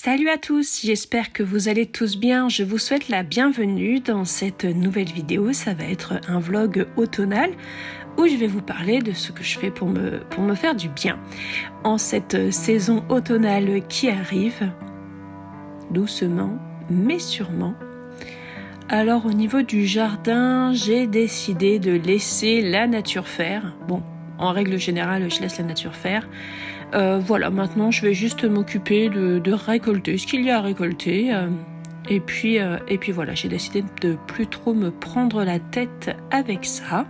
Salut à tous, j'espère que vous allez tous bien. Je vous souhaite la bienvenue dans cette nouvelle vidéo. Ça va être un vlog automnal où je vais vous parler de ce que je fais pour me faire du bien en cette saison automnale qui arrive, doucement mais sûrement. Alors au niveau du jardin, j'ai décidé de laisser la nature faire. Bon, en règle générale, je laisse la nature faire. Voilà, maintenant je vais juste m'occuper de récolter ce qu'il y a à récolter. Et puis voilà, j'ai décidé de plus trop me prendre la tête avec ça.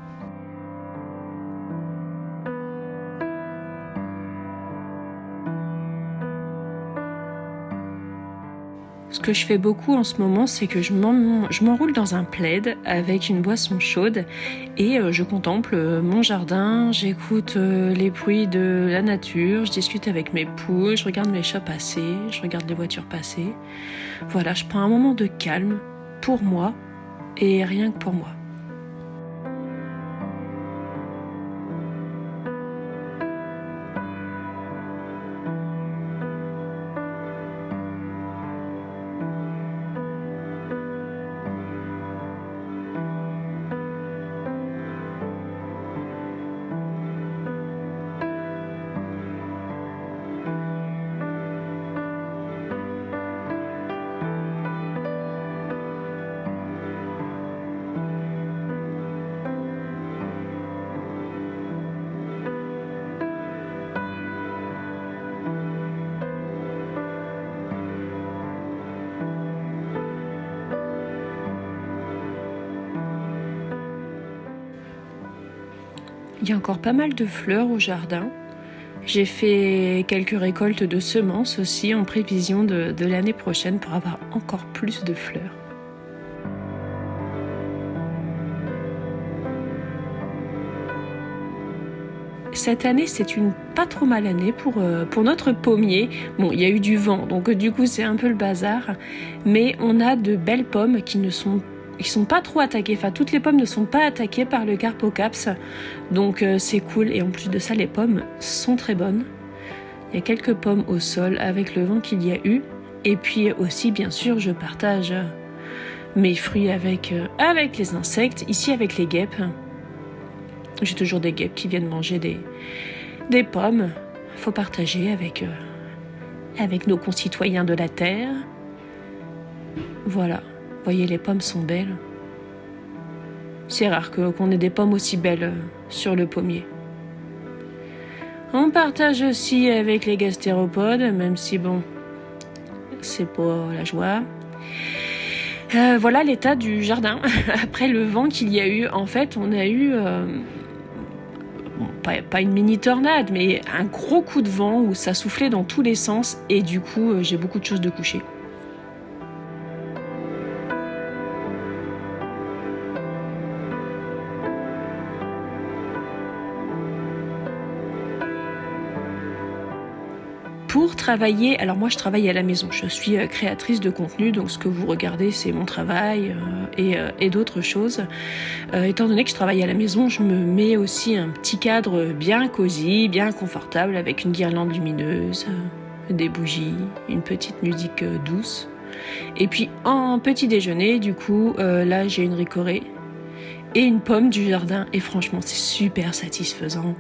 Ce que je fais beaucoup en ce moment, c'est que je m'enroule dans un plaid avec une boisson chaude et je contemple mon jardin, j'écoute les bruits de la nature, je discute avec mes poules, je regarde mes chats passer, je regarde les voitures passer. Voilà, je prends un moment de calme pour moi et rien que pour moi. Il y a encore pas mal de fleurs au jardin. J'ai fait quelques récoltes de semences aussi en prévision de l'année prochaine pour avoir encore plus de fleurs. Cette année, c'est une pas trop mal année pour notre pommier. Bon, il y a eu du vent, donc du coup c'est un peu le bazar, mais on a de belles pommes qui sont pas trop attaquées. Enfin, toutes les pommes ne sont pas attaquées par le Carpocaps, donc c'est cool. Et en plus de ça, les pommes sont très bonnes. Il y a quelques pommes au sol avec le vent qu'il y a eu. Et puis aussi, bien sûr, je partage mes fruits avec les insectes, ici avec les guêpes. J'ai toujours des guêpes qui viennent manger des pommes. Faut partager avec nos concitoyens de la terre. Voilà. Vous voyez, les pommes sont belles. C'est rare qu'on ait des pommes aussi belles sur le pommier. On partage aussi avec les gastéropodes, même si bon, c'est pas la joie. Voilà l'état du jardin. Après le vent qu'il y a eu, en fait, on a eu... pas une mini tornade, mais un gros coup de vent où ça soufflait dans tous les sens et du coup, j'ai beaucoup de choses de coucher. Pour travailler, alors moi je travaille à la maison, je suis créatrice de contenu, donc ce que vous regardez c'est mon travail et d'autres choses. Étant donné que je travaille à la maison, je me mets aussi un petit cadre bien cosy, bien confortable avec une guirlande lumineuse, des bougies, une petite musique douce. Et puis en petit déjeuner, du coup, là j'ai une ricorée et une pomme du jardin et franchement c'est super satisfaisant.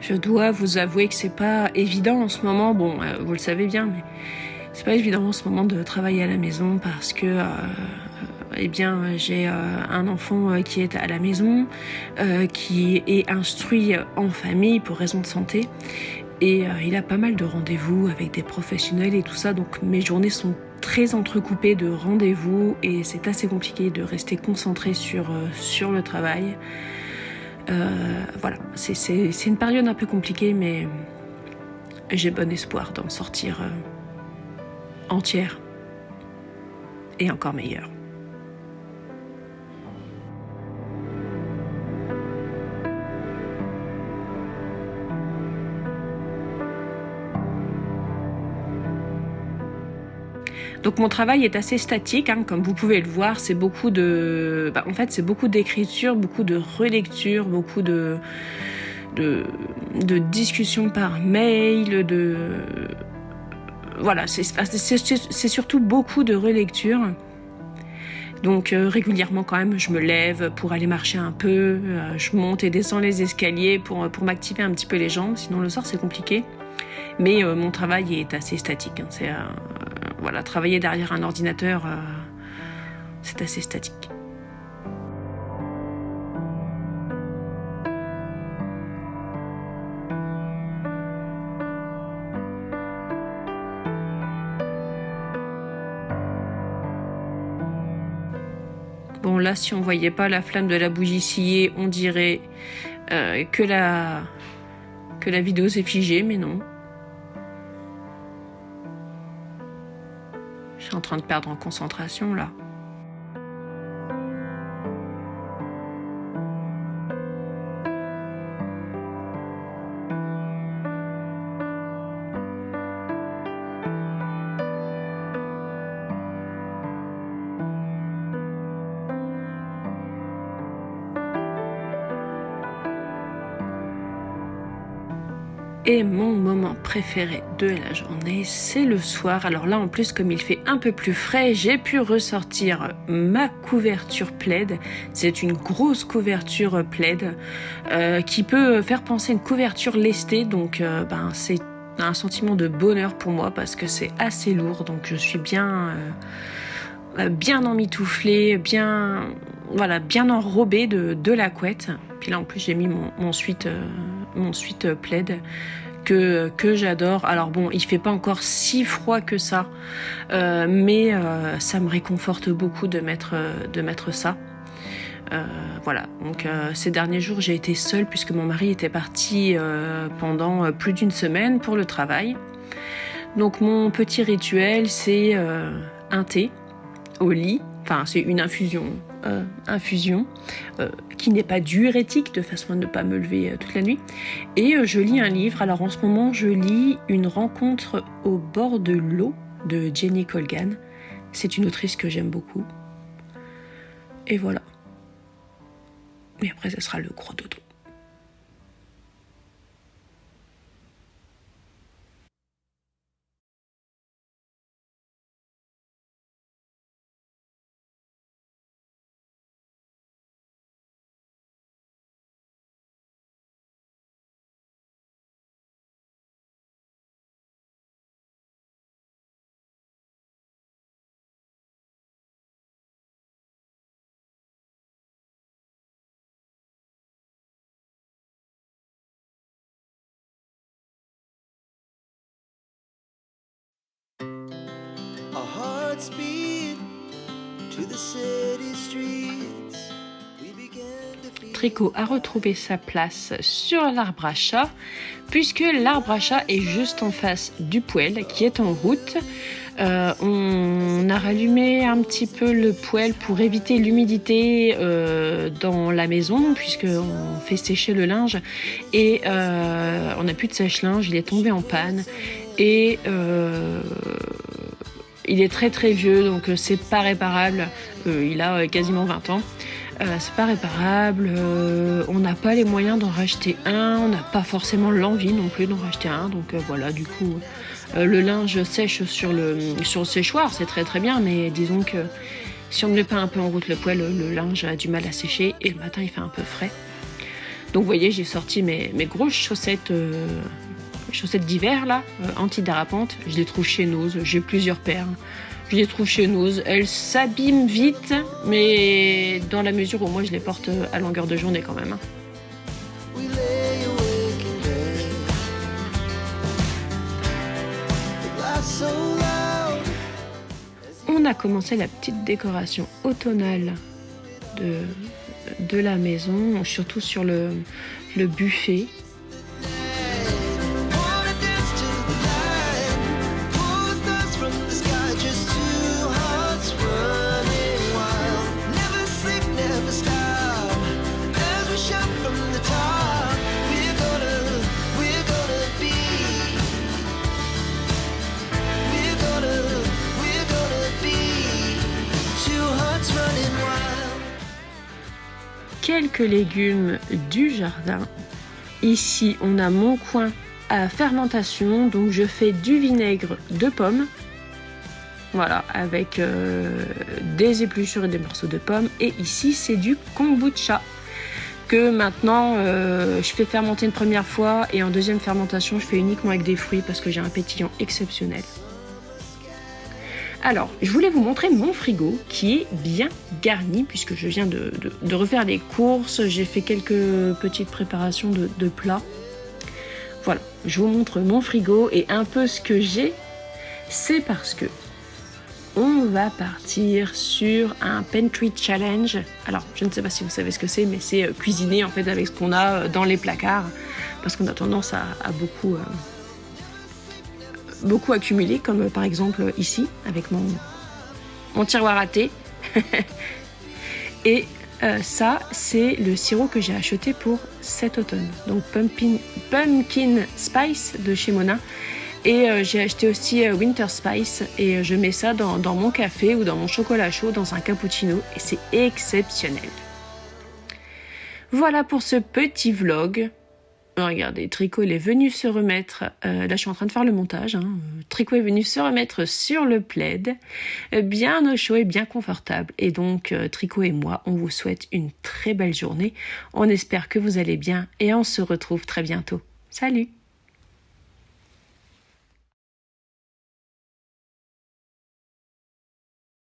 Je dois vous avouer que c'est pas évident en ce moment. Bon, vous le savez bien, mais c'est pas évident en ce moment de travailler à la maison parce que, eh bien, j'ai un enfant qui est à la maison, qui est instruit en famille pour raison de santé, et il a pas mal de rendez-vous avec des professionnels et tout ça. Donc mes journées sont très entrecoupées de rendez-vous et c'est assez compliqué de rester concentré sur le travail. Voilà, c'est une période un peu compliquée, mais j'ai bon espoir d'en sortir entière et encore meilleure. Donc mon travail est assez statique, hein, comme vous pouvez le voir, c'est beaucoup de, en fait c'est beaucoup d'écriture, beaucoup de relecture, beaucoup de discussions par mail, voilà, c'est surtout beaucoup de relecture. Donc régulièrement quand même, je me lève pour aller marcher un peu, je monte et descends les escaliers pour m'activer un petit peu les jambes, sinon le soir c'est compliqué. Mais mon travail est assez statique, hein, voilà, travailler derrière un ordinateur, c'est assez statique. Bon là, si on voyait pas la flamme de la bougie sciée, on dirait que la vidéo s'est figée, mais non. Je suis en train de perdre en concentration là. Et mon moment préféré de la journée, c'est le soir. Alors là, en plus, comme il fait un peu plus frais, j'ai pu ressortir ma couverture plaid. C'est une grosse couverture plaid qui peut faire penser à une couverture lestée. Donc, c'est un sentiment de bonheur pour moi parce que c'est assez lourd. Donc, je suis bien emmitouflée, bien enrobée de la couette. Puis là, en plus, j'ai mis mon sweat plaid que j'adore. Alors bon, il fait pas encore si froid que ça, mais ça me réconforte beaucoup de mettre ça. Voilà, donc ces derniers jours, j'ai été seule puisque mon mari était parti pendant plus d'1 semaine pour le travail. Donc mon petit rituel, c'est un thé au lit. Enfin, c'est une infusion qui n'est pas diurétique de façon à ne pas me lever toute la nuit. Et je lis un livre. Alors en ce moment, je lis Une rencontre au bord de l'eau de Jenny Colgan. C'est une autrice que j'aime beaucoup. Et voilà. Et après, ça sera le gros dodo. Our hearts beat to the city streets. We began to feel. Tricot a retrouvé sa place sur l'arbre à chat, puisque l'arbre à chat est juste en face du poêle qui est en route. On a rallumé un petit peu le poêle pour éviter l'humidité dans la maison, puisqu'on fait sécher le linge et on n'a plus de sèche-linge, il est tombé en panne et il est très très vieux, donc c'est pas réparable. Il a quasiment 20 ans. C'est pas réparable, on n'a pas les moyens d'en racheter un, on n'a pas forcément l'envie non plus d'en racheter un, donc voilà, du coup le linge sèche sur le séchoir, c'est très très bien, mais disons que si on ne met pas un peu en route le poêle, le linge a du mal à sécher et le matin il fait un peu frais. Donc vous voyez, j'ai sorti mes grosses chaussettes d'hiver là, antidérapantes, je les trouve chez Nose, j'ai plusieurs paires. Je les trouve chez Nose. Elles s'abîment vite, mais dans la mesure où moi je les porte à longueur de journée quand même. We lay awake in bed. The glass so loud. On a commencé la petite décoration automnale de la maison, surtout sur le buffet. Wanna dance to the quelques légumes du jardin. Ici, on a mon coin à fermentation, donc je fais du vinaigre de pomme. Voilà, avec des épluchures et des morceaux de pommes. Et ici, c'est du kombucha que maintenant, je fais fermenter une première fois et en deuxième fermentation, je fais uniquement avec des fruits parce que j'ai un pétillant exceptionnel. Alors, je voulais vous montrer mon frigo qui est bien garni puisque je viens de refaire les courses. J'ai fait quelques petites préparations de plats. Voilà, je vous montre mon frigo et un peu ce que j'ai. C'est parce que on va partir sur un pantry challenge. Alors, je ne sais pas si vous savez ce que c'est, mais c'est cuisiner en fait avec ce qu'on a dans les placards, parce qu'on a tendance à beaucoup accumuler, comme par exemple ici avec mon tiroir à thé. Et ça, c'est le sirop que j'ai acheté pour cet automne. Donc Pumpkin Spice de chez Monin. Et j'ai acheté aussi Winter Spice et je mets ça dans mon café ou dans mon chocolat chaud, dans un cappuccino et c'est exceptionnel. Voilà pour ce petit vlog. Regardez, Tricot il est venu se remettre, là je suis en train de faire le montage, Tricot est venu se remettre sur le plaid, bien au chaud et bien confortable. Et donc Tricot et moi, on vous souhaite une très belle journée, on espère que vous allez bien et on se retrouve très bientôt. Salut!